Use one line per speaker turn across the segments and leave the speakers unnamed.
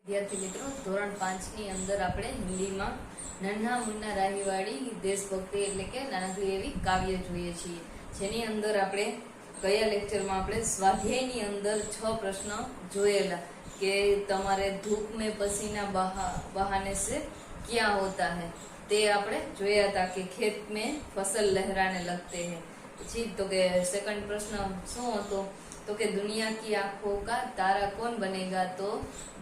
વિદ્યાર્થી મિત્રો, ધોરણ 5 ની અંદર આપણે હિન્દીમાં નન્હા મુન્ના રાહીવાળી દેશભક્તિ એટલે કે નાનકડી એવી કાવ્ય જોઈએ છીએ, જેની અંદર આપણે ગયા લેક્ચરમાં આપણે સ્વાધ્યાયની અંદર 6 પ્રશ્ન જોયેલા કે તમારે ધૂપ में पसीना बहाने से क्या होता है, તે આપણે જોયા હતા કે ખેત में फसल लहराने लगते हैं। પછી તો કે સેકન્ડ પ્રશ્ન શું હતો तो कि दुनिया की आंखों का तारा कौन बनेगा, तो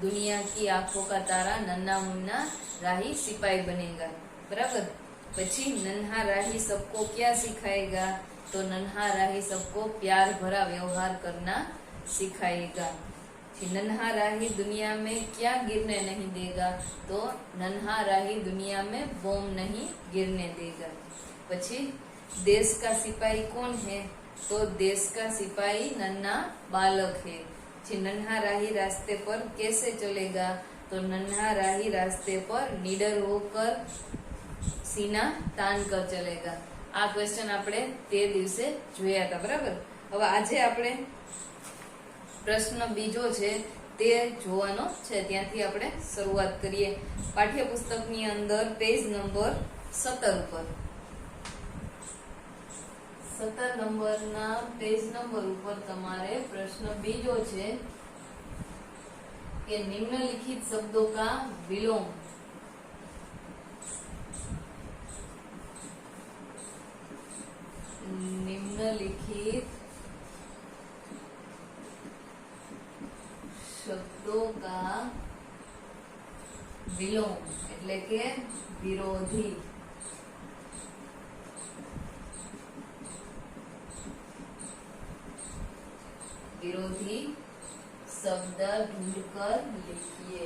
दुनिया की आंखों का तारा नन्हा मुन्ना राही सिपाही बनेगा। बराबर। પછી नन्हा राही सबको क्या सिखाएगा, तो नन्हा राही सबको प्यार भरा व्यवहार करना सिखाएगा। नन्हा राही दुनिया में क्या गिरने नहीं देगा, तो नन्हा राही दुनिया में बम नहीं गिरने देगा। પછી देश का सिपाही कौन है, तो देश का सिपाही नन्हा बालक है। नन्हा राही रास्ते पर कैसे चलेगा, तो नन्हा राही रास्ते पर निडर होकर सीना तान कर चलेगा। आ क्वेश्चन આપણે તે દિવસે જોયા હતા। બરાબર। હવે આજે આપણે પ્રશ્ન બીજો છે તે જોવાનો છે, ત્યાંથી આપણે શરૂઆત કરીએ। પાઠ્યપુસ્તકની અંદર પેજ નંબર 17 ઉપર 17 નંબરના પેજ નંબર ઉપર તમારે પ્રશ્ન બીજો છે કે निम्नलिखित शब्दों का विलोम निम्नलिखित शब्दों का विलोम એટલે કે વિરોધી। विरोधी शब्द ढूंढकर लिखिए।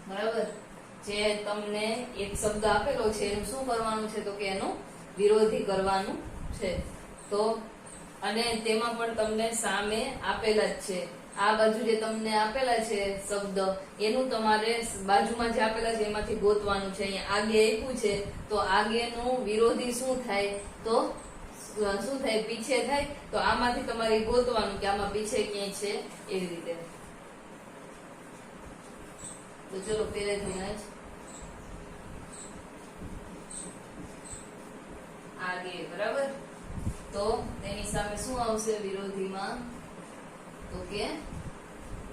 બરાબર। જે તમને એક શબ્દ આપેલો છે એનું શું કરવાનું છે, તો કે એનું વિરોધી કરવાનું છે। તો અને તેમાં પણ તમને સામે આપેલા જ છે, આ બાજુ જે તમને આપેલા છે શબ્દ એનું તમારે બાજુમાં જે આપેલા છે એમાંથી ગોતવાનું છે। અહીંયા આગે આપ્યું છે તો આગેનું વિરોધી શું થાય, તો શું થાય, પીછે થાય। તો આમાંથી તમારે ગોતવાનું કે આમાં પીછે ક્યાંય છે, એવી રીતે। તો ચલો પહેલેથી જ આગે। બરાબર। તો તેની સામે શું આવશે વિરોધીમાં, તો કે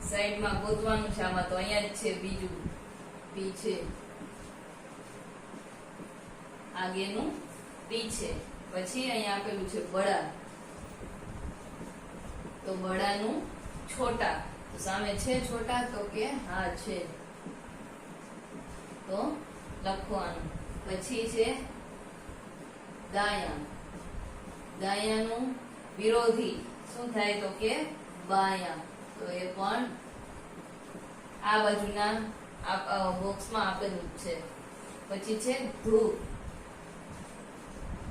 સાઈડમાં ગોતવાનું છે। આમાં તો અહીંયા જ છે બીજું પીછે, આગેનું પીછે। પછી અહીંયા આપેલું છે બડા, તો બડાનું છોટા, તો સામે છે છોટા, તો કે હા છે, તો લખવાનું। પછી છે દાયા, દાયાનું વિરોધી શું થાય, તો કે બાયા, તો એ પણ આ બાજુના બોક્સમાં આપેલું છે। પછી છે ધૂપ,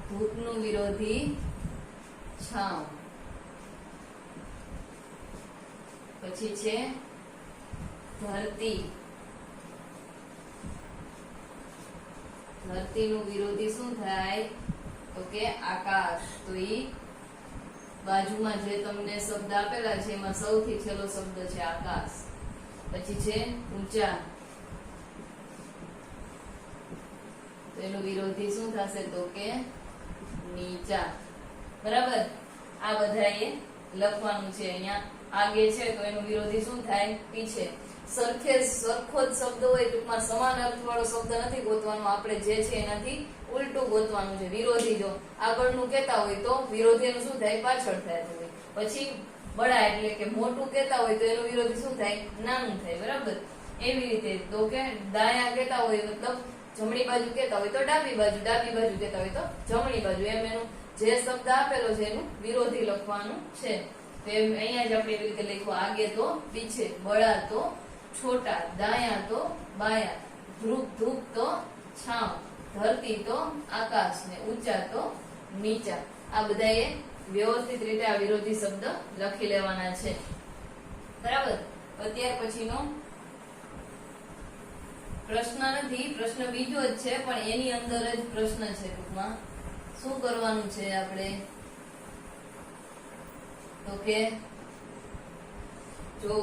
ધૂપનું વિરોધી છાંવ। પછી છે ધરતી, ધરતીનું વિરોધી શું થાય, તો કે આકાશ, તો ઈ બાજુમાં જે તમને શબ્દ આપેલા છે એમાં સૌથી છેલ્લો શબ્દ છે આકાશ। પછી છે ઊંચા, તો એનું વિરોધી શું થશે, તો કે નીચા। બરાબર। આ બધાએ લખવાનું છે। અહીંયા આગે છે તો એનું વિરોધી શું થાય, પીછે। સરખો જ શબ્દ હોય, ટૂંકમાં સમાન અર્થ વાળો શબ્દ નથી ગોતવાનો, આપણે જે છે એનાથી ઉલટું ગોતવાનું છે। વિરોધી જો આગળનું કહેતા હોય તો વિરોધીનું શું થાય, પાછળ થાય। પછી બડા એટલે કે મોટું કહેતા હોય તો એનું વિરોધી શું થાય, નાનું થાય। બરાબર। એવી રીતે તો કે દાયા કહેતા હોય મતલબ જમણી બાજુ કહેતા હોય તો ડાબી બાજુ, ડાબી બાજુ કહેતા હોય તો જમણી બાજુ, એમ એનું જે શબ્દ આપેલો છે એનું વિરોધી લખવાનું છે। તો એમ અહીંયા જ આપણે એવી રીતે લખ્યું, આગે તો પીછે, બડા તો छोटा, दाया तो बाया, ध्रुव धूप तो छाव, धरती तो आकाश ने ऊंचा तो नीचा। आ बधाए व्यवस्थित रीते आ विरोधी शब्द लखी लेवाना छे। बराबर। અત્યાર પછીનો પ્રશ્ન નથી, પ્રશ્ન બીજો જ છે પણ એની અંદર જ પ્રશ્ન છે. ટૂંકમાં શું કરવાનું છે આપણે, તો કે જો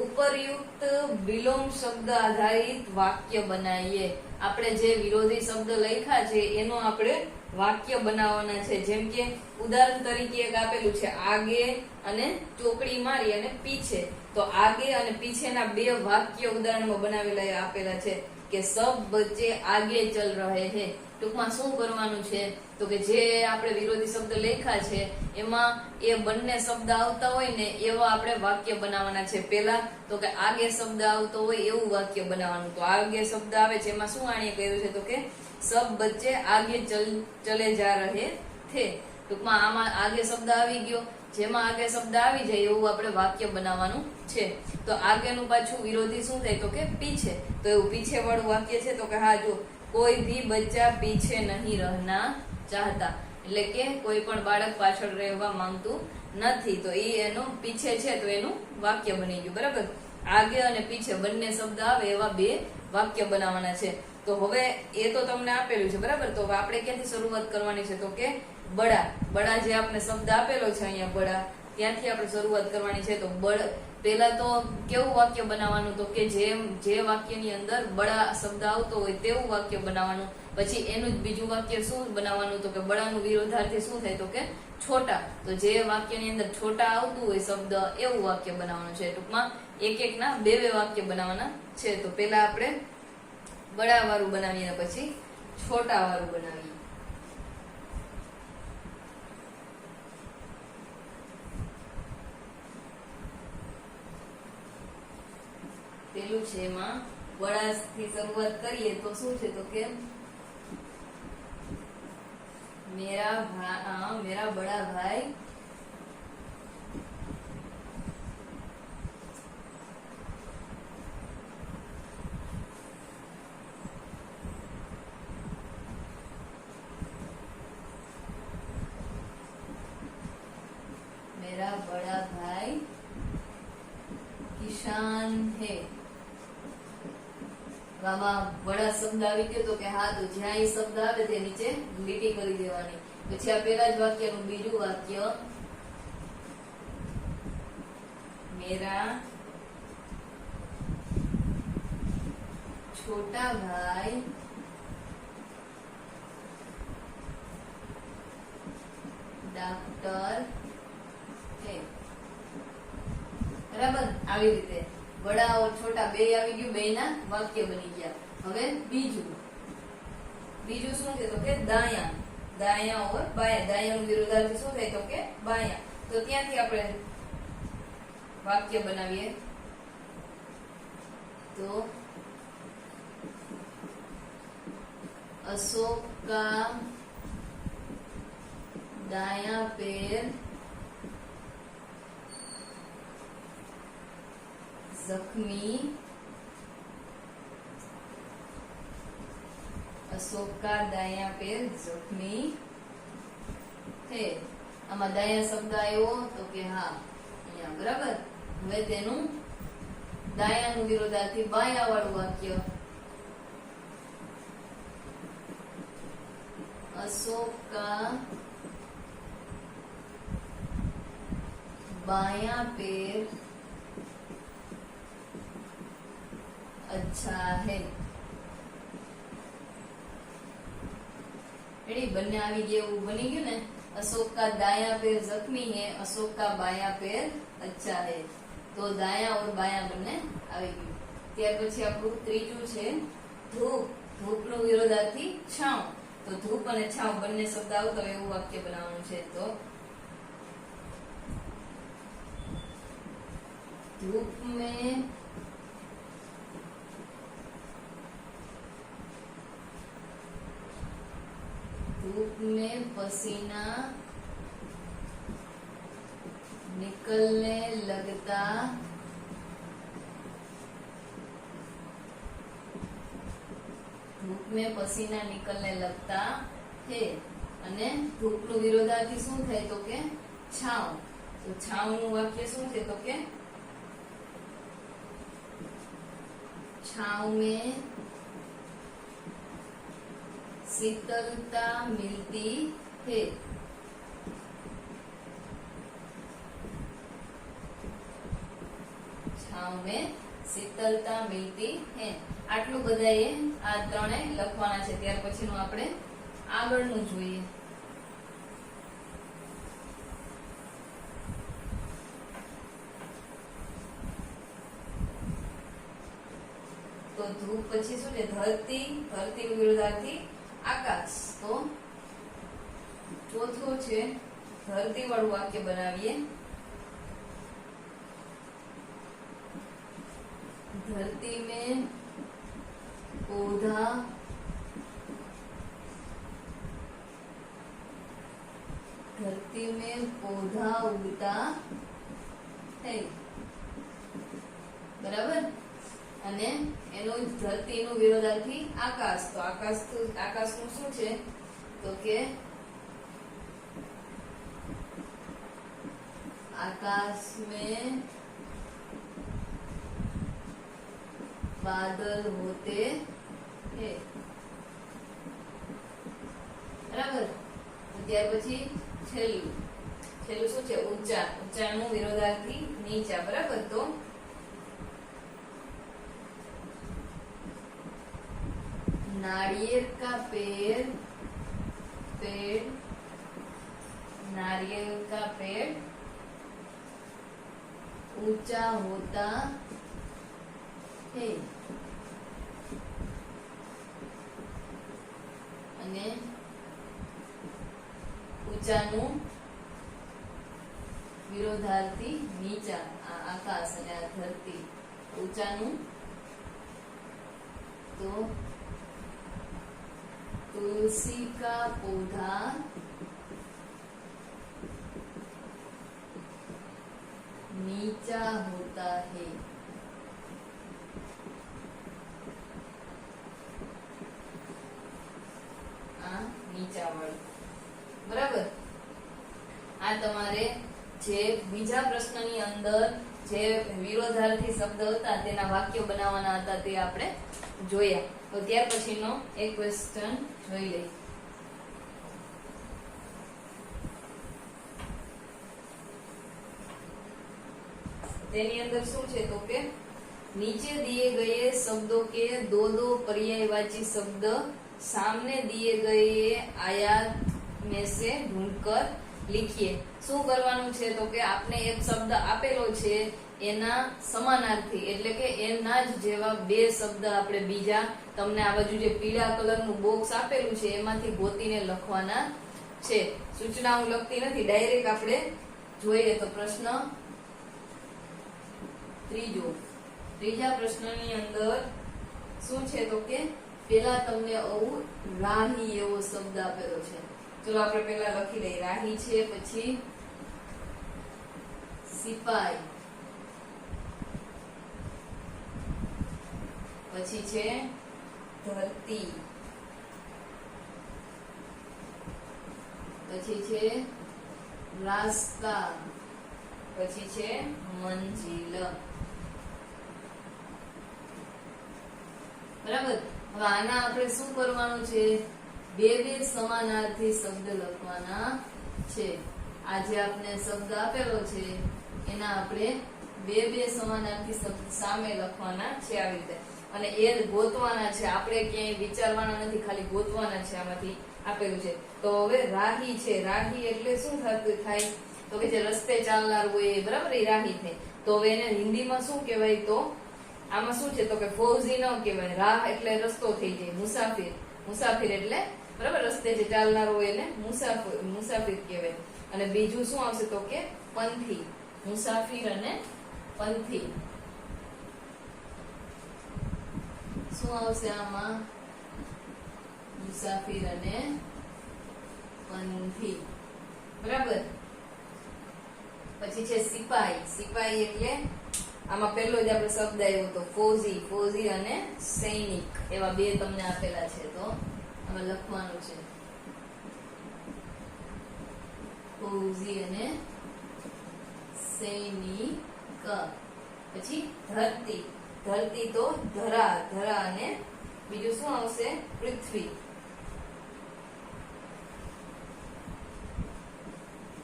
ઉપરયુક્ત વિલોમ શબ્દ આધારિત વાક્ય બનાવીએ. આપણે જે વિરોધી શબ્દ લખ્યા છે એનો આપણે વાક્ય બનાવવાના છે. જેમ કે ઉદાહરણ તરીકે એક આપેલું છે આગે અને ચોકડી મારી અને પીછે. તો આગે અને પીછેના બે વાક્ય ઉદાહરણમાં બનાવેલા આપેલા છે કે સબ બચ્ચે આગે ચલ રહે હે. ટૂંકમાં શું કરવાનું છે તો કે જે આપણે વિરોધી શબ્દ લખ્યા છે એમાં એ બંને શબ્દ આવતા હોય ને એવા આપણે વાક્ય બનાવવાના છે. પેલા તો કે આગે શબ્દ આવતો હોય એવું વાક્ય બનાવવાનું. તો આગે શબ્દ આવે છે એમાં શું આણીએ કહ્યું છે તો કે સબ બચ્ચે આગે ચલે જા રહે થે. ટૂંકમાં આમાં આગે શબ્દ આવી ગયો, જેમાં આગે શબ્દ આવી જાય એવું આપણે વાક્ય બનાવવાનું છે. તો આગેનું પાછું વિરોધી શું થાય તો કે પીછે. તો એવું પીછે વાળું વાક્ય છે તો કે હા જો કોઈ ભી બચ્ચા પીછે નહીં રહના ચાહતા, એટલે કે કોઈ પણ બાળક પાછળ રહેવા માંગતું નથી. તો એ એનું પીછે છે તો એનું વાક્ય બની ગયું. બરાબર, આગે અને પીછે બંને શબ્દ આવે એવા બે વાક્ય બનાવવાના છે. તો હવે એ તો તમને આપેલું છે બરાબર. તો આપણે ક્યાંથી શરૂઆત કરવાની છે તો કે બડા. બડા જે આપણે શબ્દ આપેલો છે અહીંયા બડા, ત્યાંથી આપણે શરૂઆત કરવાની છે. તો પેલા તો કેવું વાક્ય બનાવવાનું તો કે જે વાક્યની અંદર બડા શબ્દ આવતો હોય તેવું વાક્ય બનાવવાનું. પછી એનું જ બીજું વાક્ય શું બનાવવાનું તો કે બડાનું વિરોધાર્થી શું થાય તો કે છોટા. તો જે વાક્યની અંદર છોટા આવતું હોય શબ્દ એવું વાક્ય બનાવવાનું છે. ટૂંકમાં એક એક ના બે વાક્ય બનાવવાના છે. તો પેલા આપણે બડા વાળું બનાવીએ પછી છોટા વાળું બનાવીએ. પેલું છે એમાં બડા થી શરૂઆત કરીએ તો શું છે તો કે મેરા બડા ભાઈ કિસાન હે. આમાં બડા શબ્દ આવી ગયો તો કે હા તો જ્યાં એ શબ્દ આવે તે નીચે લીટી કરી દેવાની. પછી આ પેલા જ વાક્યનું બીજું વાક્ય મેરા છોટા ભાઈ ડॉक्टर હે. બરાબર, આવી રીતે બડા ઓર છોટા બે આવી ગયું, બે ના વાક્ય બની ગયા. હવે બીજું શું છે તો કે દાયા. દાયા ઓર બાયા. દાયાનું વિરોધાર્થી શું થાય તો કે બાયા. તો ત્યાંથી આપણે વાક્ય બનાવીએ તો अशोक का दायां पैर जख्मी अशोक का दायां पैर जख्मी है. આમાં દાયા શબ્દ આવ્યો તો કે હા અહીંયા બરાબર. હવે તેનું દાયાનું વિરોધાર્થી બાયા વાળું વાક્ય अशोक का बायां पैर अच्छा है. रेडी, બંને આવી ગયા એવું બની ગયું ને. अशोक का दायां पैर जख्मी है, अशोक का बायां पैर अच्छा है. तो दायां और बायां બંને આવી ગયું. ત્યાર પછી આપણું ત્રીજું છે ધૂપ. ધૂપનો વિરોધાર્થી છાંવ. તો ધૂપ અને છાંવ બંને શબ્દ આવતો હોય એવું વાક્ય બનાવવાનું છે. તો धूप में पसीना निकलने लगता धूप में पसीना निकलने लगता है. અને ધૂપનું વિરોધાર્થી શું થાય તો કે છાંવ. તો છાંવનું વાક્ય શું છે તો કે छाँव में शीतलता मिलती है। छाँव में शीतलता मिलती है। આટલું બધાએ આ ત્રણે લખવાના છે। ત્યાર પછીનું આપણે આગળનું જોઈએ। તો ધ્રુવ પછી શું છે? ધરતી, ધરતીનું વિરોધાર્થી આકાશ। તો ચોથું છે ધરતી વાળું વાક્ય બનાવીએ। धरती में पौधा उगता है। बराबर। અને એનો ધરતીનું વિરોધાર્થી આકાશ। તો આકાશનું શું છે? તો કે आकाश में बादल होते हैं। बराबर। ત્યાર પછી છેલ્લું શું છે? ઊંચાનું વિરોધાર્થી નીચા। બરાબર। તો नारियल का पेड़ ऊंचा होता है। અને ઊંચાનું વિરોધાર્થી નીચા। આ આકાશ અને આ ધરતી। ઊંચાનું તો तुलसी का पौधा नीचा होता है। આ નીચા વાળું। બરાબર। આ તમારે જે બીજા પ્રશ્નની અંદર જે વિરોધાર્થી શબ્દ હતા તેના વાક્ય બનાવવાના હતા તે આપણે જોયા। તો ત્યાર પછીનો એક ક્વેશ્ચન જોઈ લઈએ। તેની અંદર શું છે? તો કે नीचे दिए गए शब्दों के दो दो पर्यायवाची शब्द सामने दिए गए आयत में से ढूंढकर लिखिए। શું કરવાનું છે? તો કે આપને એક શબ્દ આપેલો છે એના સમાનાર્થી એટલે કે એના જ જેવા બે શબ્દ આપણે બીજા તમને આ બાજુ જે પીળા કલરનું બોક્સ આપેલું છે એમાંથી ગોતીને લખવાના છે। સૂચના હું લખતી નથી, ડાયરેક્ટ આપણે જોઈએ। તો પ્રશ્ન ત્રીજા પ્રશ્નની અંદર શું છે? તો કે પેલા તમને રાહી એવો શબ્દ આપેલો છે। ચલો આપણે પેલા લખી લઈએ। રાહી છે, પછી સિપાઈ, પછી છે ધરતી, પછી છે રાસ્તા, પછી છે મંજિલ। બરાબર। હવે આના આપણે શું કરવાનું છે? બે સમાનાર્થી શબ્દ લખવાના છે। આ જે આપણે શબ્દ આપેલો છે એના આપણે બે સમાનાર્થી શબ્દ સામે લખવાના છે આવી રીતે। અને એ ગોતવાના છે, આપણે ક્યાંય વિચારવાના નથી, ખાલી ગોતવાના છે। આમાંથી આપેલું છે। તો હવે રાહી છે। રાહી એટલે શું થાય? તો કે જે રસ્તે ચાલનાર હોય એ, બરાબર, એ રાહી થાય। તો હવે એને હિન્દીમાં શું કહેવાય? તો આમાં શું છે? તો કે ફૌજી ન કહેવાય। રાહ એટલે રસ્તો થઈ જાય। મુસાફિર એટલે, બરાબર, રસ્તે જે ચાલનાર હોય એને મુસાફિર કહેવાય। અને બીજું શું આવશે? તો કે પંથી। મુસાફિર અને પંથી શું આવશે આમાં? મુસાફિર અને પંથી। બરાબર। પછી છે સિપાઈ। સિપાઈ એટલે આમાં પહેલો જ આપણે શબ્દ આવ્યો તો ફૌજી અને સૈનિક, એવા બે તમને આપેલા છે। તો આમાં લખવાનું છે ફૌજી અને સૈનિક। પછી ધરતી। ધરતી તો ધરા, ધરા અને બીજું શું આવશે? પૃથ્વી.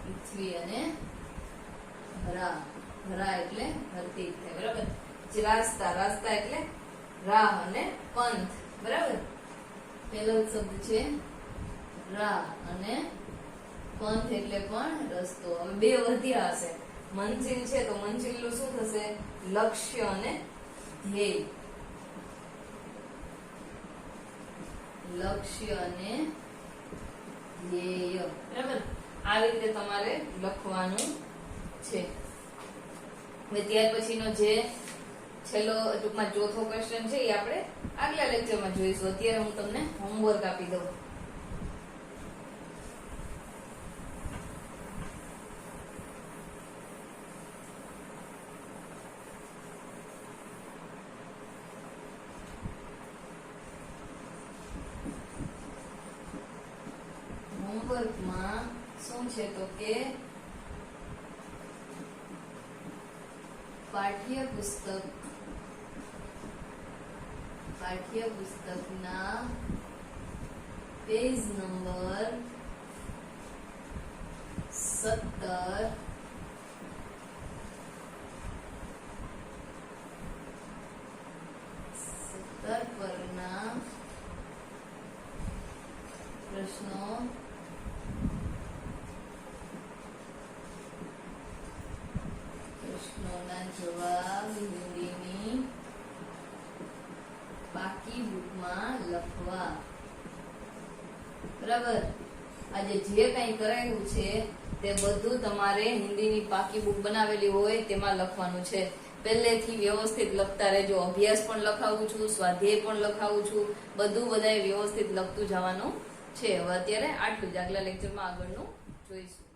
પૃથ્વી અને ધરા, ધરા એટલે ધરતી થાય, બરાબર. રાસ્તા, રાસ્તા એટલે રાહ અને પંથ, બરાબર. પહેલો શબ્દ છે રાહ અને પંથ એટલે પણ રસ્તો. હવે બે વધ્યા હશે. મંજિલ છે તો મંજિલ નું શું થશે? લક્ષ્ય અને ધ્યેય. લક્ષ્ય અને ધ્યેય, બરાબર. આવી રીતે તમારે લખવાનું છે. હવે ત્યાર પછીનો જે છેલ્લો ટૂંકમાં ચોથો ક્વેશ્ચન છે એ આપણે આગલા લેક્ચરમાં જોઈશું. અત્યારે હું તમને હોમવર્ક આપી દઉં. હોમવર્કમાં શું છે તો કે પાઠ્યપુસ્તકના પેજ નંબર 17 પરના પ્રશ્નોના જવાબ હિન્દીની પાકી બુકમાં લખવા, બરાબર. આજે જે કંઈ કરાયું છે તે બધું તમારે હિન્દીની પાકી બુક બનાવેલી હોય તેમાં લખવાનું છે. પહેલેથી વ્યવસ્થિત લખતા રહેજો. અભ્યાસ પણ લખાવું છું, સ્વાધ્યાય પણ લખાવું છું, બધું બધાએ વ્યવસ્થિત લખતું જવાનું છે. હવે અત્યારે આટલું જ. આગલા લેક્ચરમાં આગળનું જોઈશું.